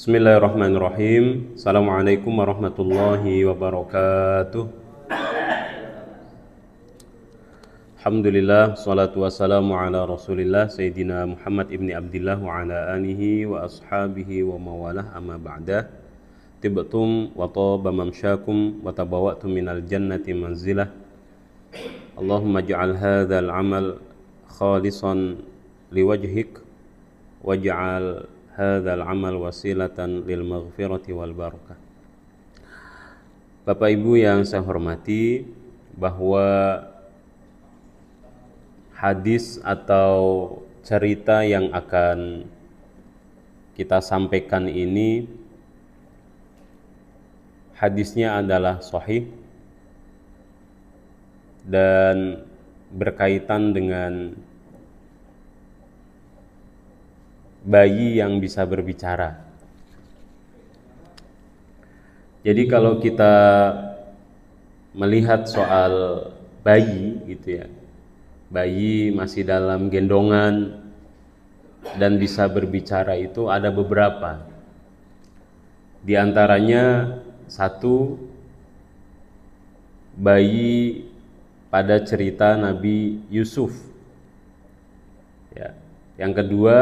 Bismillahirrahmanirrahim. Assalamualaikum warahmatullahi wabarakatuh. Alhamdulillah, salatu wassalamu ala rasulillah Sayyidina Muhammad ibni Abdillah wa ala alihi wa ashabihi wa mawalah amma ba'dah. Tibtum wa taba mamsyakum wa tabawa'tum minal jannati manzilah. Allahumma ja'al hadzal amal khalisan liwajhik waj'al hadzal amal wasilatan lil maghfirati wal barakah. Bapak Ibu yang saya hormati, bahwa hadis atau cerita yang akan kita sampaikan ini hadisnya adalah sahih dan berkaitan dengan bayi yang bisa berbicara. Jadi kalau kita melihat soal bayi gitu ya, bayi masih dalam gendongan dan bisa berbicara itu ada beberapa. Di antaranya satu, bayi pada cerita Nabi Yusuf ya. Yang kedua,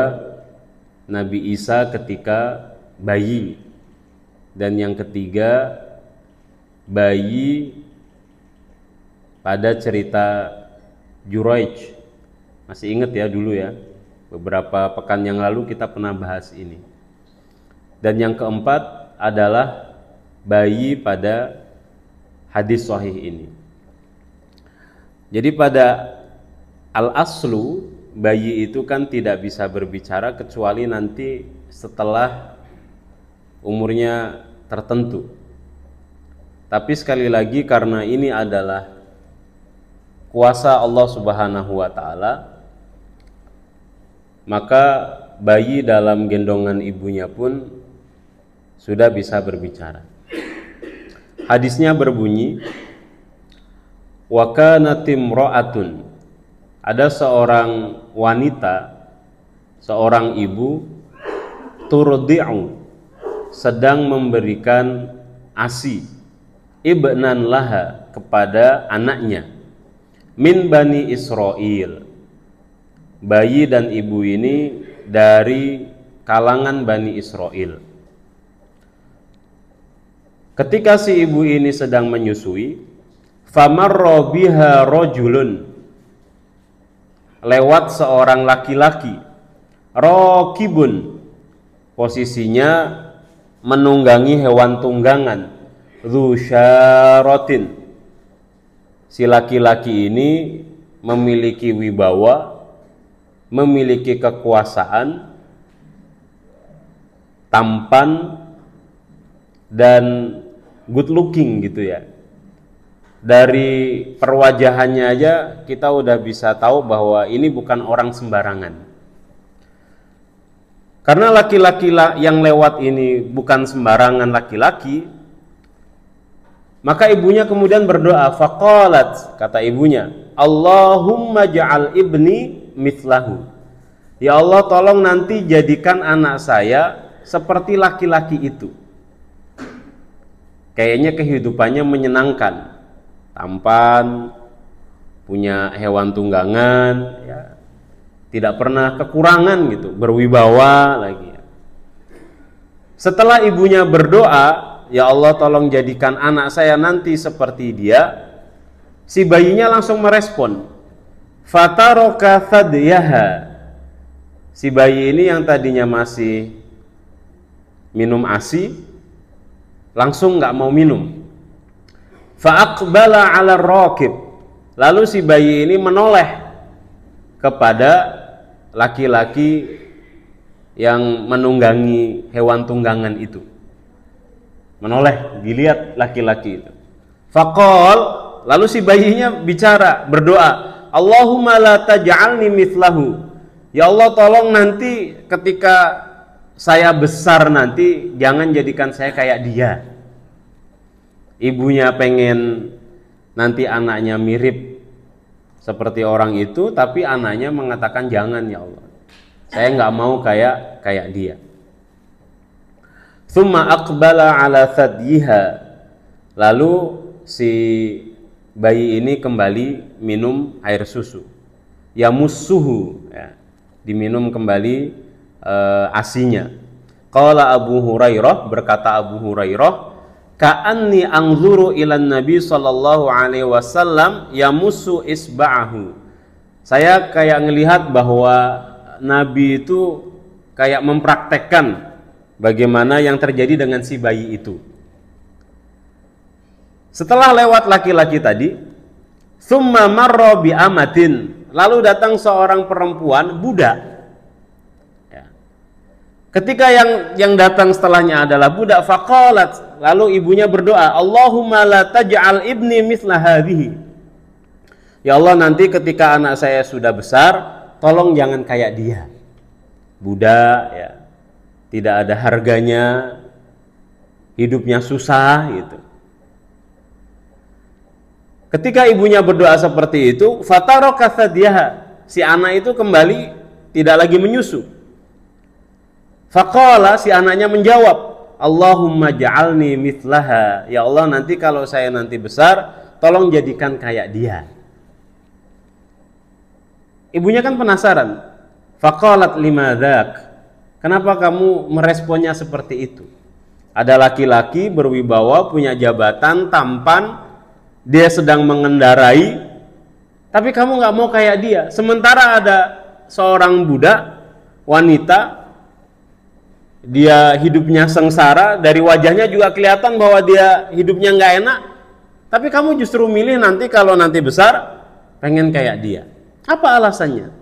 Nabi Isa ketika bayi. Dan yang ketiga, bayi pada cerita Juraij. Masih ingat ya dulu ya, beberapa pekan yang lalu kita pernah bahas ini. Dan yang keempat adalah bayi pada hadis sahih ini. Jadi pada al-aslu, bayi itu kan tidak bisa berbicara kecuali nanti setelah umurnya tertentu. Tapi sekali lagi, karena ini adalah kuasa Allah Subhanahu wa Ta'ala, maka bayi dalam gendongan ibunya pun sudah bisa berbicara. Hadisnya berbunyi, wa kanat imra'atun, ada seorang wanita, seorang ibu, turdi'u, sedang memberikan ASI, ibnan laha, kepada anaknya, min bani Israel. Bayi dan ibu ini dari kalangan Bani Israel. Ketika si ibu ini sedang menyusui, famarra biha rajulun, lewat seorang laki-laki, raqibun, posisinya menunggangi hewan tunggangan, dzu syaratin. Si laki-laki ini memiliki wibawa, memiliki kekuasaan, tampan dan good looking gitu ya. Dari perwajahannya aja kita udah bisa tahu bahwa ini bukan orang sembarangan. Karena laki-laki yang lewat ini bukan sembarangan laki-laki, maka ibunya kemudian berdoa, faqalat, kata ibunya, Allahumma ja'al ibni mithlahu. Ya Allah, tolong nanti jadikan anak saya seperti laki-laki itu. Kayaknya kehidupannya menyenangkan, tampan, punya hewan tunggangan, ya, tidak pernah kekurangan gitu, berwibawa lagi. Setelah ibunya berdoa, ya Allah tolong jadikan anak saya nanti seperti dia, si bayinya langsung merespon, fataroka thadyaha. Si bayi ini yang tadinya masih minum ASI, langsung nggak mau minum. Fa'aqbala 'ala raqib, lalu si bayi ini menoleh kepada laki-laki yang menunggangi hewan tunggangan itu. Menoleh, dilihat laki-laki itu. Faqal, lalu si bayinya bicara, berdoa, Allahumma la taj'alni mithlahu. Ya Allah, tolong nanti ketika saya besar nanti jangan jadikan saya kayak dia. Ibunya pengen nanti anaknya mirip seperti orang itu, tapi anaknya mengatakan jangan ya Allah, saya nggak mau kayak dia. Tsumma aqbala ala thadyiha. Lalu si bayi ini kembali minum air susu. Yamussuhu, ya, diminum kembali asinya. Qala Abu Hurairah, berkata Abu Hurairah, ka'anni anzuru ilan Nabi sallallahu alaihi wasallam yamussu isba'ahu. Saya kayak ngelihat bahwa Nabi itu kayak mempraktekkan bagaimana yang terjadi dengan si bayi itu. Setelah lewat laki-laki tadi, summa marra bi amatin, lalu datang seorang perempuan budak. Ya. Ketika yang datang setelahnya adalah budak, faqalat, lalu ibunya berdoa, Allahumma la taj'al ibni mithla hadhihi. Ya Allah, nanti ketika anak saya sudah besar, tolong jangan kayak dia. Budak, ya, tidak ada harganya, hidupnya susah gitu. Ketika ibunya berdoa seperti itu, fataraka thadyaha, si anak itu kembali tidak lagi menyusu. Faqala, si anaknya menjawab, Allahumma ja'alni mithlaha. Ya Allah, nanti kalau saya nanti besar, tolong jadikan kayak dia. Ibunya kan penasaran. Faqalat limadhak, kenapa kamu meresponnya seperti itu? Ada laki-laki berwibawa, punya jabatan, tampan, dia sedang mengendarai, tapi kamu nggak mau kayak dia. Sementara ada seorang budak, wanita, dia hidupnya sengsara, dari wajahnya juga kelihatan bahwa dia hidupnya nggak enak, tapi kamu justru milih nanti kalau nanti besar, pengen kayak dia. Apa alasannya?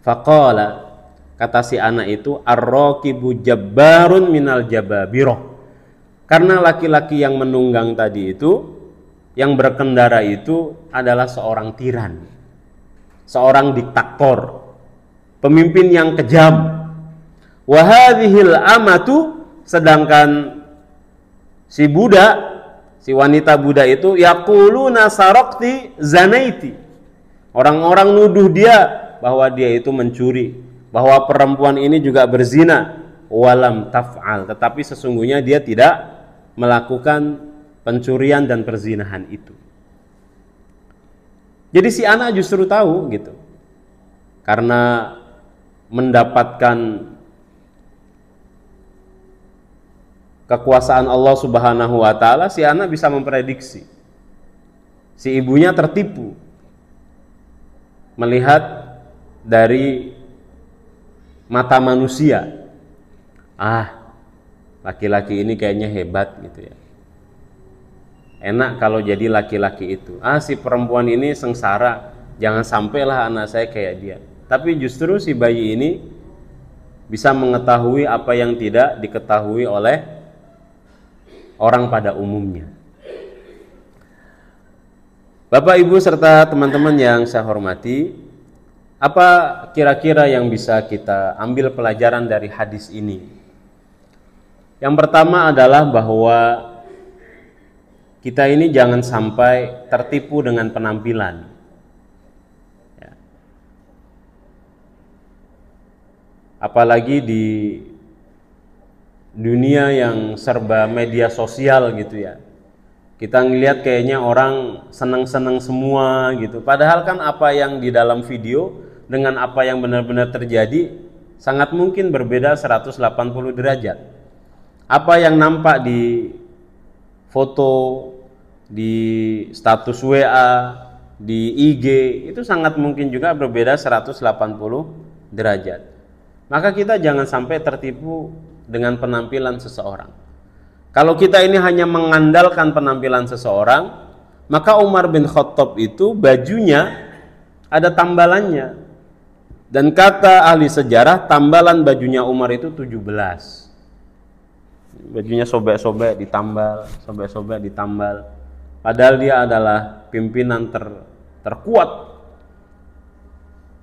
Faqala, kata si anak itu, ar-raqibu jabbarun minal jababiroh. Karena laki-laki yang menunggang tadi itu, yang berkendara itu adalah seorang tiran, seorang diktator, pemimpin yang kejam. Wa hadhil amatu, sedangkan si budak, si wanita budak itu, yaquluna saraqti zanaiti. Orang-orang nuduh dia bahwa dia itu mencuri, bahwa perempuan ini juga berzina. Walam taf'al, tetapi sesungguhnya dia tidak melakukan pencurian dan perzinahan itu. Jadi si anak justru tahu gitu. Karena mendapatkan kekuasaan Allah Subhanahu wa taala, si anak bisa memprediksi. Si ibunya tertipu melihat dari mata manusia. Laki-laki ini kayaknya hebat gitu ya. Enak kalau jadi laki-laki itu. Si perempuan ini sengsara, jangan sampailah anak saya kayak dia. Tapi justru si bayi ini bisa mengetahui apa yang tidak diketahui oleh orang pada umumnya. Bapak, Ibu, serta teman-teman yang saya hormati, apa kira-kira yang bisa kita ambil pelajaran dari hadis ini? Yang pertama adalah bahwa kita ini jangan sampai tertipu dengan penampilan. Ya. Apalagi di dunia yang serba media sosial gitu ya. Kita ngelihat kayaknya orang seneng-seneng semua gitu. Padahal kan apa yang di dalam video dengan apa yang benar-benar terjadi sangat mungkin berbeda 180 derajat. Apa yang nampak di foto, di status WA, di IG, itu sangat mungkin juga berbeda 180 derajat. Maka kita jangan sampai tertipu dengan penampilan seseorang. Kalau kita ini hanya mengandalkan penampilan seseorang, maka Umar bin Khattab itu bajunya ada tambalannya. Dan kata ahli sejarah, tambalan bajunya Umar itu 17. Bajunya sobek-sobek ditambal, sobek-sobek ditambal. Padahal dia adalah pimpinan terkuat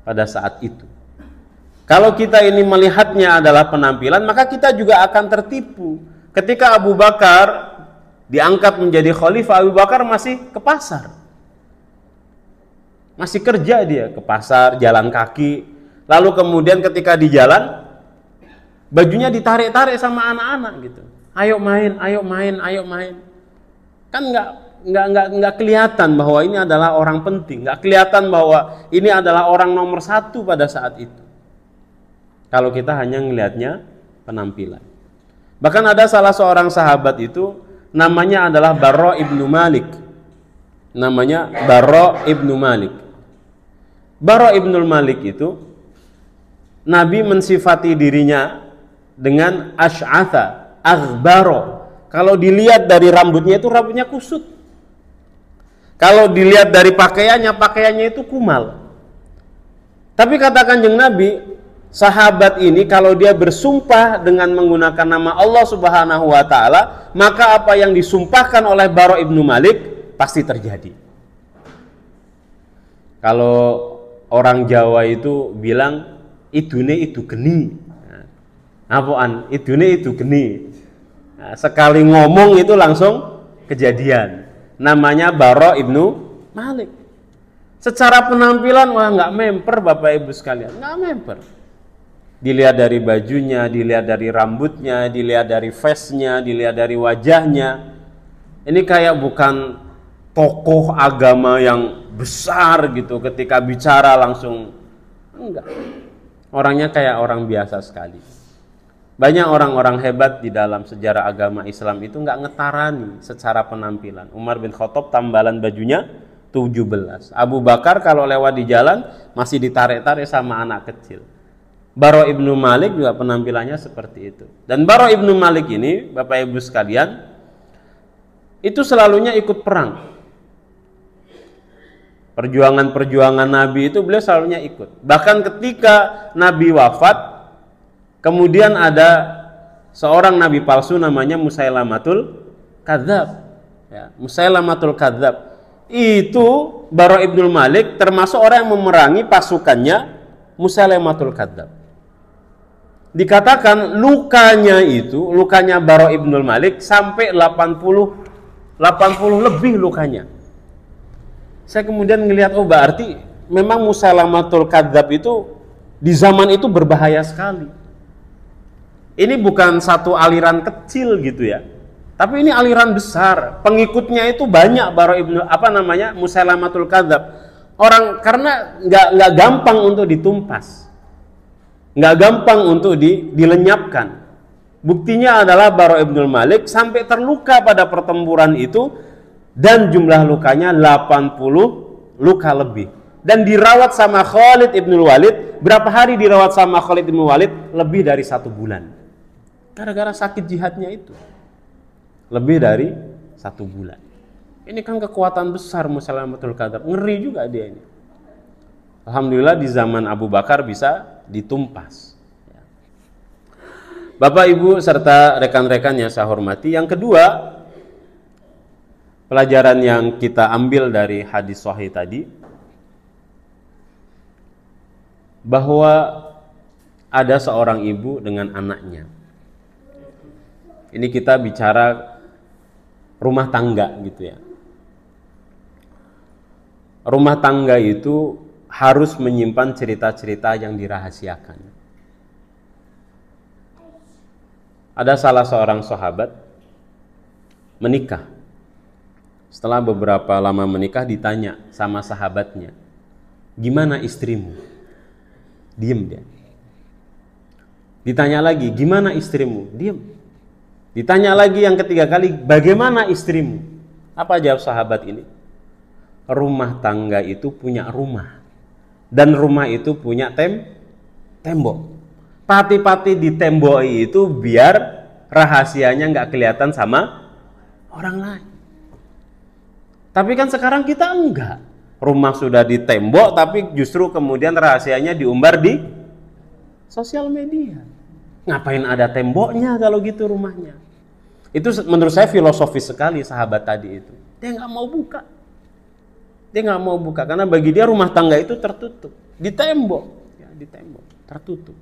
pada saat itu. Kalau kita ini melihatnya adalah penampilan, maka kita juga akan tertipu. Ketika Abu Bakar diangkat menjadi khalifah, Abu Bakar masih ke pasar. Masih kerja dia ke pasar, jalan kaki. Lalu kemudian ketika di jalan, Bajunya ditarik-tarik sama anak-anak gitu. Ayo main, ayo main, ayo main. Kan nggak kelihatan bahwa ini adalah orang penting, nggak kelihatan bahwa ini adalah orang nomor satu pada saat itu. Kalau kita hanya ngelihatnya penampilan. Bahkan ada salah seorang sahabat itu namanya adalah Barra ibnu Malik. Namanya Barra ibnu Malik. Barra ibnu Malik itu Nabi mensifati dirinya dengan asy'atha, aghbaro. Kalau dilihat dari rambutnya itu rambutnya kusut. Kalau dilihat dari pakaiannya itu kumal. Tapi kata Kanjeng Nabi, sahabat ini kalau dia bersumpah dengan menggunakan nama Allah Subhanahu wa taala, maka apa yang disumpahkan oleh Barra ibnu Malik pasti terjadi. Kalau orang Jawa itu bilang idune itu geni. Apaan? Idune itu geni. Nah, sekali ngomong itu langsung kejadian. Namanya Barra ibnu Malik. Secara penampilan wah nggak memper Bapak Ibu sekalian, nggak memper. Dilihat dari bajunya, dilihat dari rambutnya, dilihat dari face-nya, dilihat dari wajahnya. Ini kayak bukan tokoh agama yang besar gitu, ketika bicara langsung enggak. Orangnya kayak orang biasa sekali. Banyak orang-orang hebat di dalam sejarah agama Islam itu nggak ngetarani secara penampilan. Umar bin Khattab tambalan bajunya 17. Abu Bakar kalau lewat di jalan masih ditarik-tarik sama anak kecil. Barra ibnu Malik juga penampilannya seperti itu. Dan Barra ibnu Malik ini, Bapak Ibu sekalian, itu selalunya ikut perang. Perjuangan-perjuangan Nabi itu beliau selalunya ikut. Bahkan ketika Nabi wafat, kemudian ada seorang nabi palsu namanya Musailamatul Kadzab. Ya, Musailamatul Kadzab. Itu Barra ibnu Malik termasuk orang yang memerangi pasukannya Musailamatul Kadzab. Dikatakan lukanya Barra ibnu Malik sampai 80 lebih lukanya. Saya kemudian ngelihat, oh berarti memang Musailamatul Kadzab itu di zaman itu berbahaya sekali. Ini bukan satu aliran kecil gitu ya, tapi ini aliran besar. Pengikutnya itu banyak. Barra ibnu Musailamatul Kadzab. Orang karena nggak gampang untuk ditumpas, nggak gampang untuk dilenyapkan. Buktinya adalah Barra ibnu Malik sampai terluka pada pertempuran itu, dan jumlah lukanya 80 luka lebih. Dan dirawat sama Khalid ibn Walid. Berapa hari dirawat sama Khalid ibn Walid? Lebih dari 1 bulan. Gara-gara sakit jihadnya itu. Lebih dari 1 bulan. Ini kan kekuatan besar Musailamatul Kadzab. Ngeri juga dia ini. Alhamdulillah di zaman Abu Bakar bisa ditumpas. Bapak Ibu serta rekan-rekan yang saya hormati, yang kedua, pelajaran yang kita ambil dari hadis sahih tadi, bahwa ada seorang ibu dengan anaknya. Ini kita bicara rumah tangga gitu ya. Rumah tangga itu harus menyimpan cerita-cerita yang dirahasiakan. Ada salah seorang sahabat menikah. Setelah beberapa lama menikah ditanya sama sahabatnya, gimana istrimu? Diem dia. Ditanya lagi, gimana istrimu? Diem. Ditanya lagi yang ketiga kali, bagaimana istrimu? Apa jawab sahabat ini? Rumah tangga itu punya rumah, dan rumah itu punya tembok. Pati-pati ditemboi itu biar rahasianya nggak kelihatan sama orang lain. Tapi kan sekarang kita enggak. Rumah sudah ditembok, tapi justru kemudian rahasianya diumbar di sosial media. Ngapain ada temboknya kalau gitu rumahnya? Itu menurut saya filosofis sekali sahabat tadi itu. Dia nggak mau buka. Dia nggak mau buka karena bagi dia rumah tangga itu tertutup, ditembok, ya, ditembok, tertutup.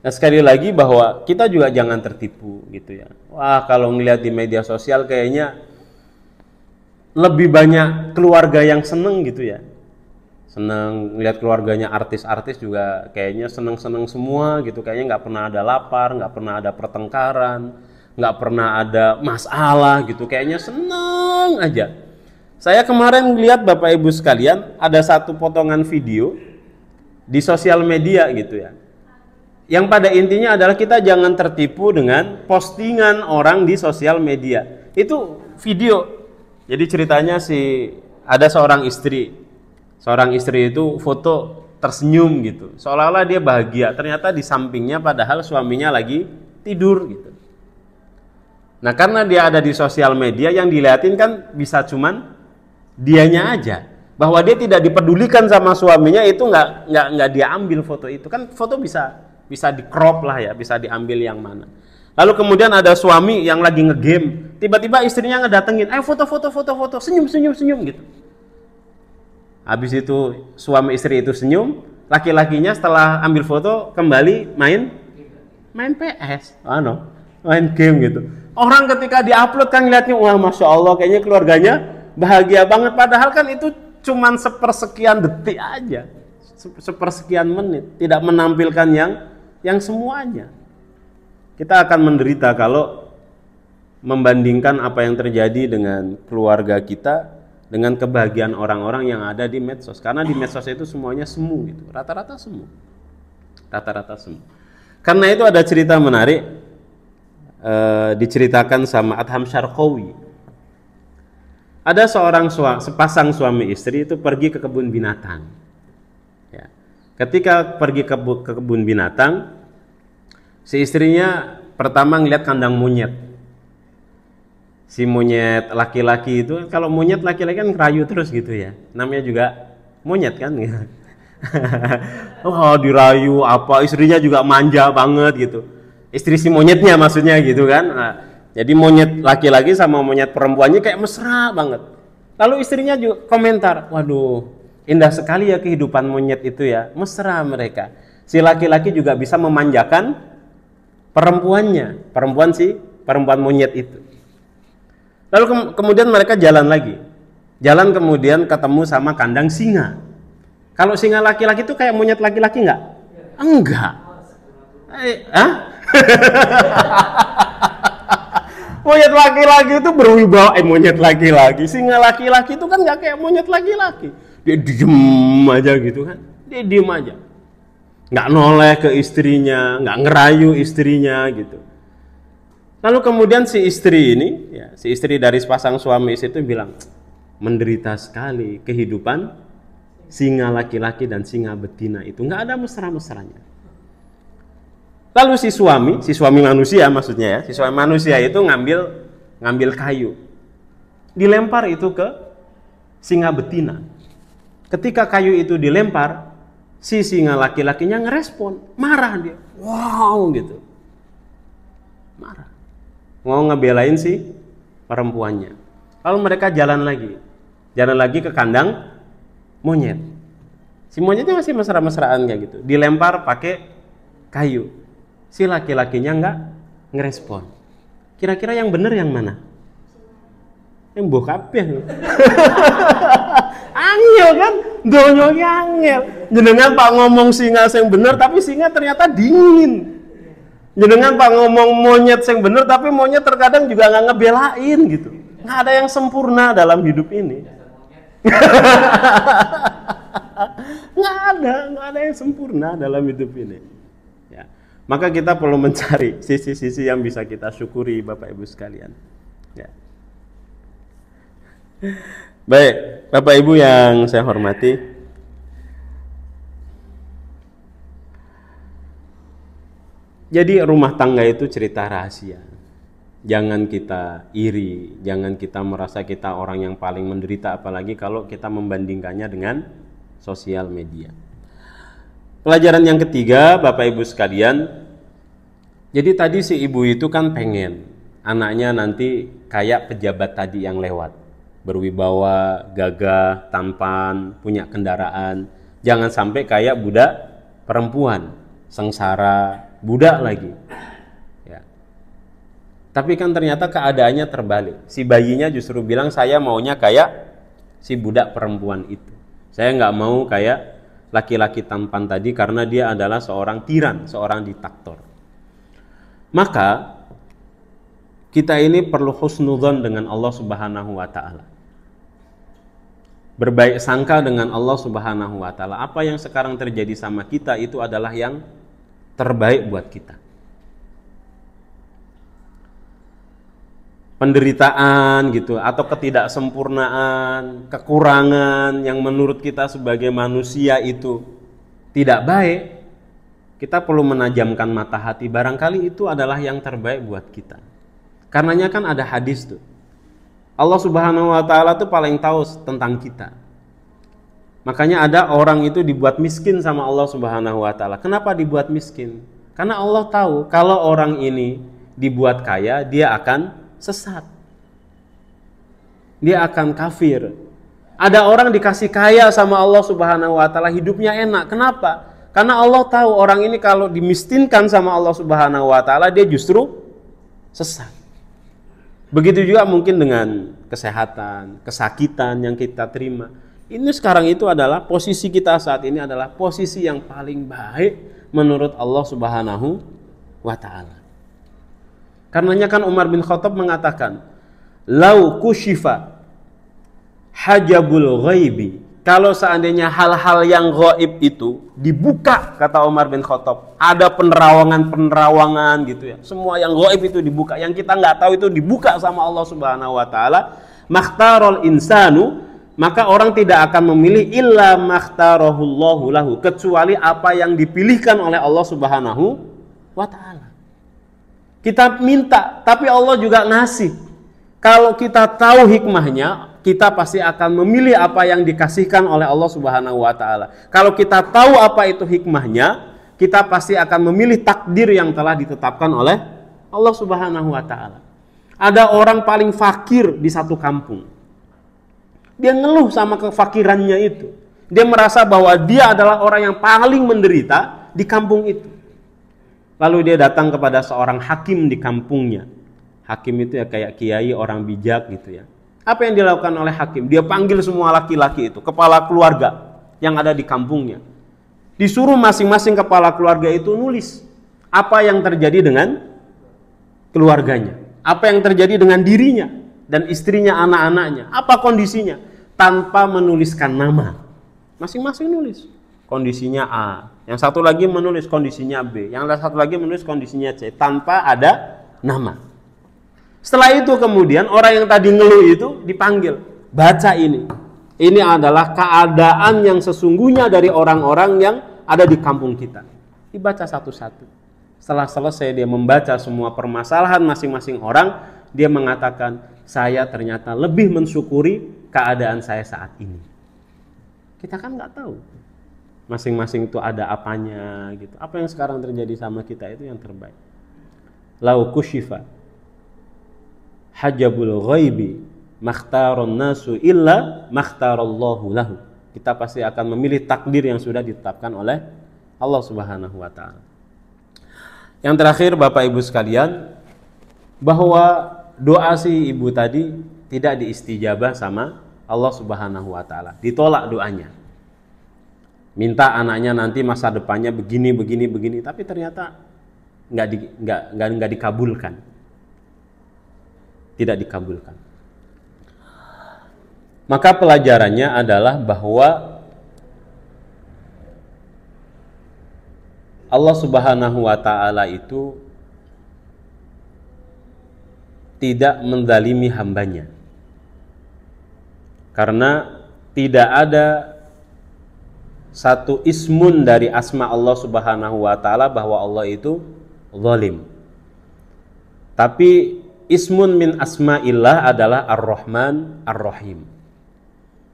Nah sekali lagi bahwa kita juga jangan tertipu gitu ya. Wah kalau ngelihat di media sosial kayaknya lebih banyak keluarga yang seneng gitu ya. seneng lihat keluarganya artis-artis juga kayaknya seneng-seneng semua gitu, kayaknya nggak pernah ada lapar, nggak pernah ada pertengkaran, nggak pernah ada masalah gitu, kayaknya seneng aja. Saya kemarin lihat Bapak Ibu sekalian ada satu potongan video di sosial media gitu ya, yang pada intinya adalah kita jangan tertipu dengan postingan orang di sosial media. Itu video, jadi ceritanya ada seorang istri itu foto tersenyum gitu, seolah-olah dia bahagia, ternyata di sampingnya padahal suaminya lagi tidur gitu. Nah karena dia ada di sosial media, yang dilihatin kan bisa cuman dianya aja, bahwa dia tidak dipedulikan sama suaminya, itu nggak dia ambil foto itu, kan foto bisa di crop lah ya, bisa diambil yang mana. Lalu kemudian ada suami yang lagi ngegame, tiba-tiba istrinya ngedatengin, ayo foto senyum gitu. Habis itu suami istri itu senyum, laki-lakinya setelah ambil foto kembali main PS, main game gitu. Orang ketika diupload kan ngeliatnya, wah masya Allah kayaknya keluarganya bahagia banget, padahal kan itu cuman sepersekian detik aja, sepersekian menit, tidak menampilkan yang semuanya. Kita akan menderita kalau membandingkan apa yang terjadi dengan keluarga kita dengan kebahagiaan orang-orang yang ada di medsos. Karena di medsos itu semuanya semu gitu, rata-rata semu. Karena itu ada cerita menarik, diceritakan sama Adham Syarqawi. Ada sepasang suami istri itu pergi ke kebun binatang. Ya. Ketika pergi ke kebun binatang, si istrinya pertama ngeliat kandang monyet. Si monyet laki-laki itu, kalau monyet laki-laki kan ngerayu terus gitu ya, namanya juga monyet kan. Oh dirayu apa, istrinya juga manja banget gitu, istri si monyetnya maksudnya gitu kan. Nah, jadi monyet laki-laki sama monyet perempuannya kayak mesra banget. Lalu istrinya juga komentar, waduh indah sekali ya kehidupan monyet itu ya, mesra mereka. Si laki-laki juga bisa memanjakan perempuannya, perempuan monyet itu. Lalu kemudian mereka jalan lagi. Jalan kemudian ketemu sama kandang singa. Kalau singa laki-laki itu kayak monyet laki-laki nggak? Enggak. Monyet laki-laki itu berwibawa, monyet laki-laki. Singa laki-laki itu kan nggak kayak monyet laki-laki. Dia diem aja gitu kan. Dia diem aja. Nggak noleh ke istrinya, nggak ngerayu istrinya gitu. Lalu kemudian si istri dari sepasang suami istri itu bilang, menderita sekali kehidupan singa laki-laki dan singa betina itu, nggak ada mesra-mesranya. Lalu si suami manusia maksudnya ya, si suami manusia itu ngambil kayu, dilempar itu ke singa betina. Ketika kayu itu dilempar, si singa laki-lakinya ngerespon, marah dia, wow gitu, marah. Mau ngebelain si perempuannya. Lalu mereka jalan lagi ke kandang monyet. Si monyetnya masih mesra-mesraan kayak gitu, dilempar pakai kayu. Si laki-lakinya nggak ngerespon. Kira-kira yang bener yang mana? Yang bokap ya. Angel kan, donyonya angel. Jenengan Pak ngomong singa yang bener, tapi singa ternyata dingin. Jenengan Pak ngomong monyet yang bener, tapi monyet terkadang juga nggak ngebelain gitu. Nggak ada yang sempurna dalam hidup ini. Nggak ada yang sempurna dalam hidup ini. Ya. Maka kita perlu mencari sisi-sisi yang bisa kita syukuri, Bapak Ibu sekalian. Ya. Baik, Bapak Ibu yang saya hormati. Jadi rumah tangga itu cerita rahasia. Jangan kita iri, jangan kita merasa kita orang yang paling menderita, apalagi kalau kita membandingkannya dengan sosial media. Pelajaran yang ketiga, Bapak Ibu sekalian. Jadi tadi si ibu itu kan pengen anaknya nanti kayak pejabat tadi yang lewat. Berwibawa, gagah, tampan, punya kendaraan. Jangan sampai kayak budak perempuan, sengsara, budak lagi ya. Tapi kan ternyata keadaannya terbalik. Si bayinya justru bilang saya maunya kayak si budak perempuan itu. Saya nggak mau kayak laki-laki tampan tadi karena dia adalah seorang tiran, seorang diktator. Maka kita ini perlu husnudzon dengan Allah Subhanahu wa taala. Berbaik sangka dengan Allah Subhanahu wa taala. Apa yang sekarang terjadi sama kita itu adalah yang terbaik buat kita. Penderitaan gitu atau ketidaksempurnaan, kekurangan yang menurut kita sebagai manusia itu tidak baik, kita perlu menajamkan mata hati, barangkali itu adalah yang terbaik buat kita. Karenanya kan ada hadis tuh, Allah Subhanahu wa taala tuh paling tahu tentang kita. Makanya ada orang itu dibuat miskin sama Allah Subhanahu wa taala. Kenapa dibuat miskin? Karena Allah tahu kalau orang ini dibuat kaya, dia akan sesat. Dia akan kafir. Ada orang dikasih kaya sama Allah Subhanahu wa taala, hidupnya enak. Kenapa? Karena Allah tahu orang ini kalau dimiskinkan sama Allah Subhanahu wa taala, dia justru sesat. Begitu juga mungkin dengan kesehatan, kesakitan yang kita terima. Ini sekarang itu adalah posisi kita saat ini adalah posisi yang paling baik menurut Allah Subhanahu wa taala. Karenanya kan Umar bin Khattab mengatakan, "Lau kushifa hajabul ghaibi." Kalau seandainya hal-hal yang gaib itu dibuka, kata Umar bin Khattab, ada penerawangan gitu ya. Semua yang gaib itu dibuka, yang kita nggak tahu itu dibuka sama Allah Subhanahu wa taala. Makhtarul insanu, maka orang tidak akan memilih illa makhtarahullahu lahu, kecuali apa yang dipilihkan oleh Allah Subhanahu wa taala. Kita minta, tapi Allah juga ngasih. Kalau kita tahu hikmahnya, kita pasti akan memilih apa yang dikasihkan oleh Allah Subhanahu wa taala. Kalau kita tahu apa itu hikmahnya, kita pasti akan memilih takdir yang telah ditetapkan oleh Allah Subhanahu wa taala. Ada orang paling fakir di satu kampung. Dia ngeluh sama kefakirannya itu. Dia merasa bahwa dia adalah orang yang paling menderita di kampung itu. Lalu dia datang kepada seorang hakim di kampungnya. Hakim itu ya kayak kiai, orang bijak gitu ya. Apa yang dilakukan oleh hakim? Dia panggil semua laki-laki itu, kepala keluarga yang ada di kampungnya. Disuruh masing-masing kepala keluarga itu nulis apa yang terjadi dengan keluarganya, apa yang terjadi dengan dirinya dan istrinya, anak-anaknya, apa kondisinya, tanpa menuliskan nama. Masing-masing nulis kondisinya A, yang satu lagi menulis kondisinya B, yang satu lagi menulis kondisinya C, tanpa ada nama. Setelah itu kemudian orang yang tadi ngeluh itu dipanggil, baca ini. Ini adalah keadaan yang sesungguhnya dari orang-orang yang ada di kampung kita. Dibaca satu-satu. Setelah selesai dia membaca semua permasalahan masing-masing orang, dia mengatakan, saya ternyata lebih mensyukuri keadaan saya saat ini. Kita kan nggak tahu. Masing-masing itu ada apanya gitu. Apa yang sekarang terjadi sama kita itu yang terbaik. Lau kushifa hajabul ghaibi makhtaron nasu illa makhtarallahu lahu. Kita pasti akan memilih takdir yang sudah ditetapkan oleh Allah Subhanahu wa taala. Yang terakhir Bapak Ibu sekalian, bahwa doa si ibu tadi tidak diistijabah sama Allah Subhanahu wa taala. Ditolak doanya. Minta anaknya nanti masa depannya begini, tapi ternyata nggak dikabulkan, tidak dikabulkan. Maka pelajarannya adalah bahwa Allah Subhanahu wa taala itu tidak menzalimi hambanya, karena tidak ada satu ismun dari asma Allah Subhanahu wa taala bahwa Allah itu zalim. Tapi ismun min asma'illah adalah Ar-Rahman Ar-Rahim.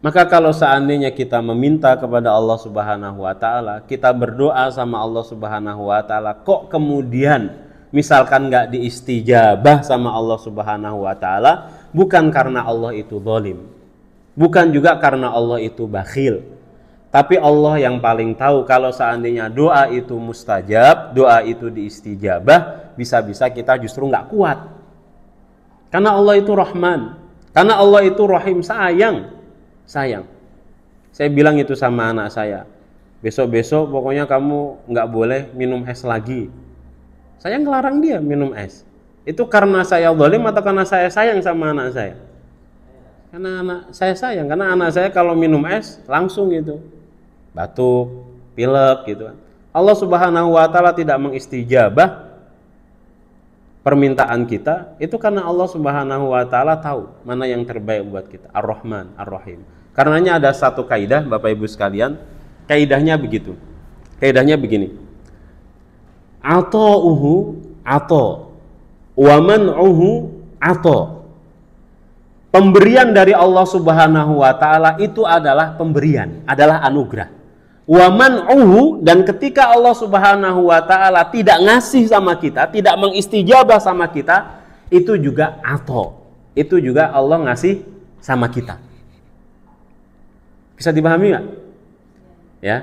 Maka kalau seandainya kita meminta kepada Allah Subhanahu wa taala, kita berdoa sama Allah Subhanahu wa taala, kok kemudian misalkan nggak diistijabah sama Allah Subhanahu wa taala, bukan karena Allah itu zalim, bukan juga karena Allah itu bakhil. Tapi Allah yang paling tahu kalau seandainya doa itu mustajab, doa itu diistijabah, bisa-bisa kita justru nggak kuat. Karena Allah itu Rahman, karena Allah itu Rahim, sayang. Saya bilang itu sama anak saya, besok-besok pokoknya kamu nggak boleh minum es lagi. Saya ngelarang dia minum es. Itu karena saya zalim atau karena saya sayang sama anak saya? Karena anak saya sayang, karena anak saya kalau minum es langsung gitu batuk, pilek gitu. Allah Subhanahu wa taala tidak mengistijabah permintaan kita itu karena Allah Subhanahu wa taala tahu mana yang terbaik buat kita. Ar-Rahman, Ar-Rahim. Karenanya ada satu kaidah Bapak Ibu sekalian, kaidahnya begitu. Kaidahnya begini. Ata'uhu ata wa man'uhu ata. Pemberian dari Allah Subhanahu wa taala itu adalah pemberian, adalah anugerah. Wa man'uhu, dan ketika Allah Subhanahu wa taala tidak ngasih sama kita, tidak mengistijabah sama kita, itu juga ato. Itu juga Allah ngasih sama kita. Bisa dipahami nggak? Ya.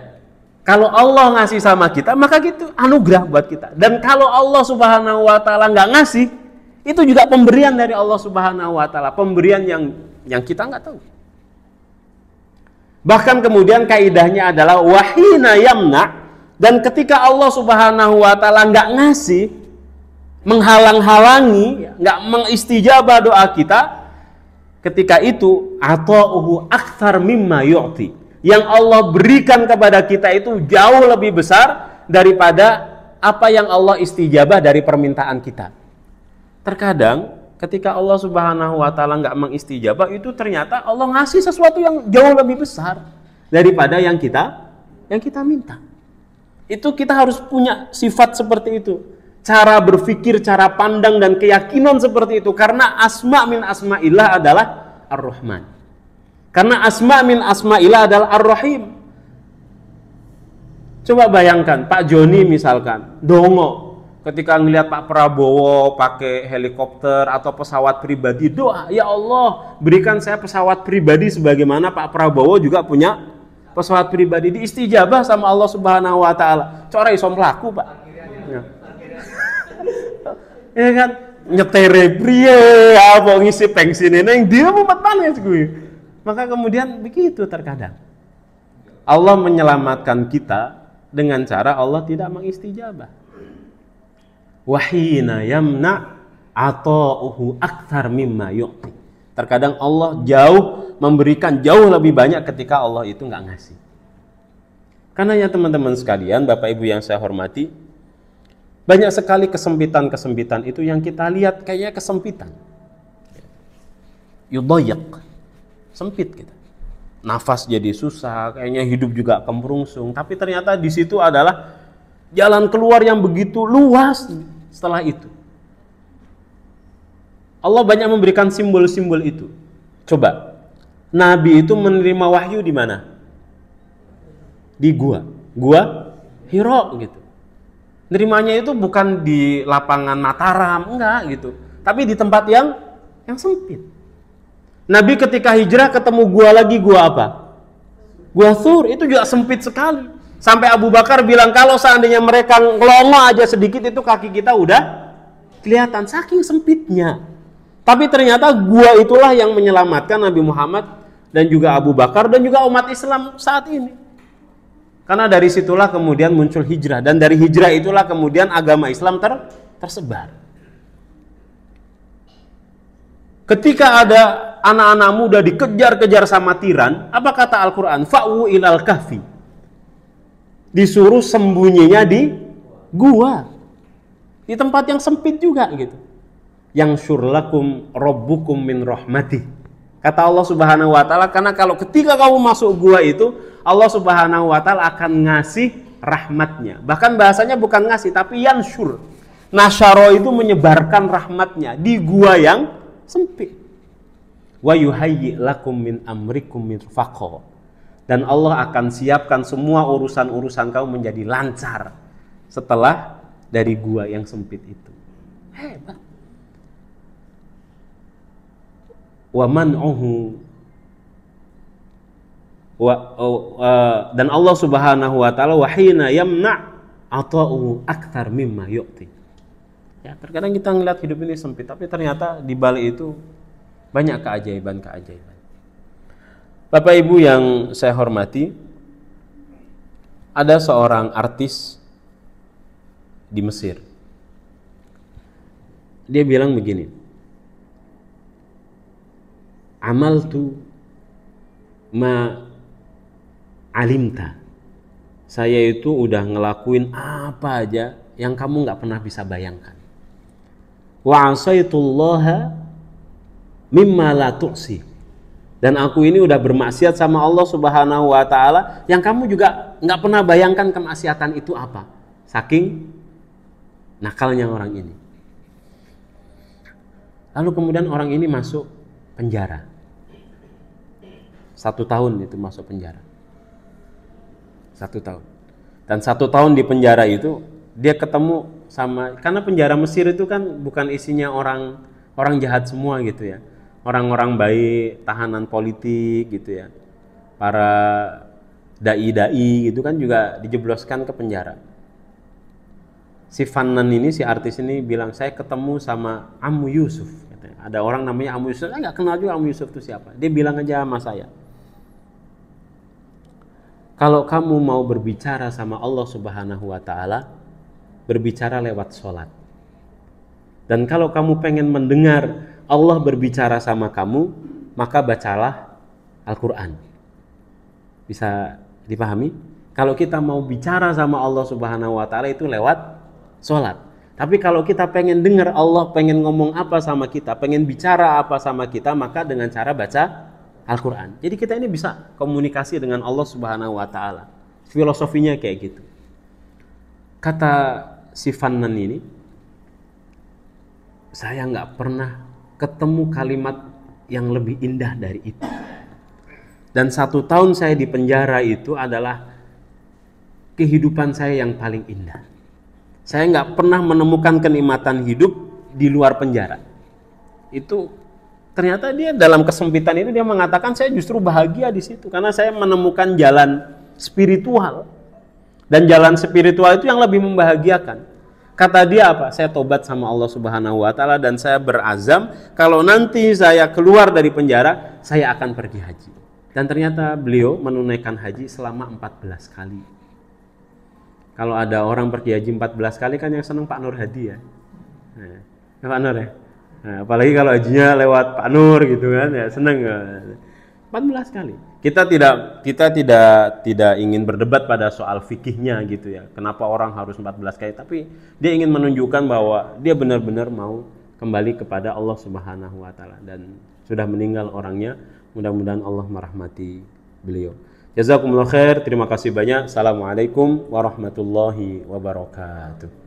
Kalau Allah ngasih sama kita, maka itu anugerah buat kita. Dan kalau Allah Subhanahu wa taala nggak ngasih, itu juga pemberian dari Allah Subhanahu wa taala, pemberian yang kita nggak tahu. Bahkan kemudian kaidahnya adalah wahina yamna, dan ketika Allah Subhanahu wa taala nggak ngasih, menghalang-halangi, nggak mengistijabah doa kita, ketika itu ata'uhu aktsar mimma yu'ti. Yang Allah berikan kepada kita itu jauh lebih besar daripada apa yang Allah istijabah dari permintaan kita. Terkadang ketika Allah Subhanahu wa taala nggak mengistijabah, itu ternyata Allah ngasih sesuatu yang jauh lebih besar daripada yang kita minta. Itu kita harus punya sifat seperti itu. Cara berpikir, cara pandang dan keyakinan seperti itu, karena asma min asma'illah adalah Ar-Rahman. Karena asma min asma'illah adalah Ar-Rahim. Coba bayangkan Pak Joni misalkan dongo ketika ngelihat Pak Prabowo pakai helikopter atau pesawat pribadi, doa, ya Allah berikan saya pesawat pribadi sebagaimana Pak Prabowo juga punya pesawat pribadi. Diistijabah sama Allah Subhanahu wa taala. Cora iso mlaku, Pak. Ya kan nyetere priye apa ngisi bensin neng dia mumet panas gue. Maka kemudian begitu terkadang Allah menyelamatkan kita dengan cara Allah tidak mengistijabah. Wahina yamna ata'uhu aktsar mimma yu'ti. Terkadang Allah memberikan jauh lebih banyak ketika Allah itu nggak ngasih. Karena ya teman-teman sekalian, Bapak Ibu yang saya hormati, banyak sekali kesempitan-kesempitan itu yang kita lihat kayaknya kesempitan. Yudayak, sempit kita. Nafas jadi susah, kayaknya hidup juga kemrungsung. Tapi ternyata di situ adalah jalan keluar yang begitu luas setelah itu. Allah banyak memberikan simbol-simbol itu. Coba, Nabi itu menerima wahyu di mana? Di gua Hiro gitu. Nerimanya itu bukan di lapangan Mataram, enggak gitu. Tapi di tempat yang sempit. Nabi ketika hijrah ketemu gua lagi, gua apa? Gua Thur, itu juga sempit sekali. Sampai Abu Bakar bilang kalau seandainya mereka ngelongo aja sedikit itu kaki kita udah kelihatan, saking sempitnya. Tapi ternyata gua itulah yang menyelamatkan Nabi Muhammad dan juga Abu Bakar dan juga umat Islam saat ini. Karena dari situlah kemudian muncul hijrah, dan dari hijrah itulah kemudian agama Islam tersebar. Ketika ada anak-anak muda dikejar-kejar sama tiran, apa kata Al-Quran? Fa'u ilal kahfi. Disuruh sembunyinya di gua, di tempat yang sempit juga gitu. Yang syurlakum rabbukum min rahmatih. Kata Allah Subhanahu wa taala, karena kalau ketika kamu masuk gua itu, Allah Subhanahu wa taala akan ngasih rahmatnya. Bahkan bahasanya bukan ngasih, tapi yansyur. Nasyaro itu menyebarkan rahmatnya di gua yang sempit. Wa yuhayyi lakum min amrikum mirfaqo. Dan Allah akan siapkan semua urusan-urusan kamu menjadi lancar setelah dari gua yang sempit itu. Hebat. Wa man'uhu dan Allah Subhanahu wa taala wahina yamna ata'u aktsar mimma yu'ti. Ya, terkadang kita ngeliat hidup ini sempit, tapi ternyata di balik itu banyak keajaiban-keajaiban. Bapak Ibu yang saya hormati, ada seorang artis di Mesir. Dia bilang begini, amaltu ma alimta. Saya itu udah ngelakuin apa aja yang kamu nggak pernah bisa bayangkan. Wa asaitullaha mimma la tu'si. Dan aku ini udah bermaksiat sama Allah Subhanahu wa Ta'ala yang kamu juga nggak pernah bayangkan kemaksiatan itu apa. Saking nakalnya orang ini. Lalu kemudian orang ini masuk penjara. 1 tahun itu masuk penjara. 1 tahun. Dan 1 tahun di penjara itu dia ketemu sama, karena penjara Mesir itu kan bukan isinya orang jahat semua gitu ya. Orang-orang baik, tahanan politik gitu ya. Para dai-dai gitu kan juga dijebloskan ke penjara. Si Fannan ini, si artis ini bilang, saya ketemu sama Ammu Yusuf. Ada orang namanya Ammu Yusuf, saya nggak kenal juga Ammu Yusuf itu siapa. Dia bilang aja sama saya, kalau kamu mau berbicara sama Allah Subhanahu wa Ta'ala, berbicara lewat sholat. Dan kalau kamu pengen mendengar Allah berbicara sama kamu, maka bacalah Al-Quran. Bisa dipahami? Kalau kita mau bicara sama Allah Subhanahu wa Ta'ala itu lewat sholat. Tapi kalau kita pengen dengar Allah pengen ngomong apa sama kita, pengen bicara apa sama kita, maka dengan cara baca Al-Quran. Jadi kita ini bisa komunikasi dengan Allah Subhanahu wa Ta'ala. Filosofinya kayak gitu. Kata si Fannan ini, saya nggak pernah ketemu kalimat yang lebih indah dari itu. Dan 1 tahun saya di penjara itu adalah kehidupan saya yang paling indah. Saya nggak pernah menemukan kenikmatan hidup di luar penjara. Itu ternyata dia dalam kesempitan itu dia mengatakan, saya justru bahagia di situ karena saya menemukan jalan spiritual. Dan jalan spiritual itu yang lebih membahagiakan. Kata dia apa? Saya tobat sama Allah Subhanahu wa Ta'ala dan saya berazam kalau nanti saya keluar dari penjara, saya akan pergi haji. Dan ternyata beliau menunaikan haji selama 14 kali. Kalau ada orang pergi haji 14 kali kan yang senang Pak Nur Hadi ya. Nah, Pak Nur ya. Nah, apalagi kalau hajinya lewat Pak Nur gitu kan, ya senang. 14 kali. Kita tidak ingin berdebat pada soal fikihnya gitu ya. Kenapa orang harus 14 kali, tapi dia ingin menunjukkan bahwa dia benar-benar mau kembali kepada Allah Subhanahu wa Ta'ala dan sudah meninggal orangnya. Mudah-mudahan Allah merahmati beliau. Jazakumullah khair, terima kasih banyak. Assalamualaikum warahmatullahi wabarakatuh.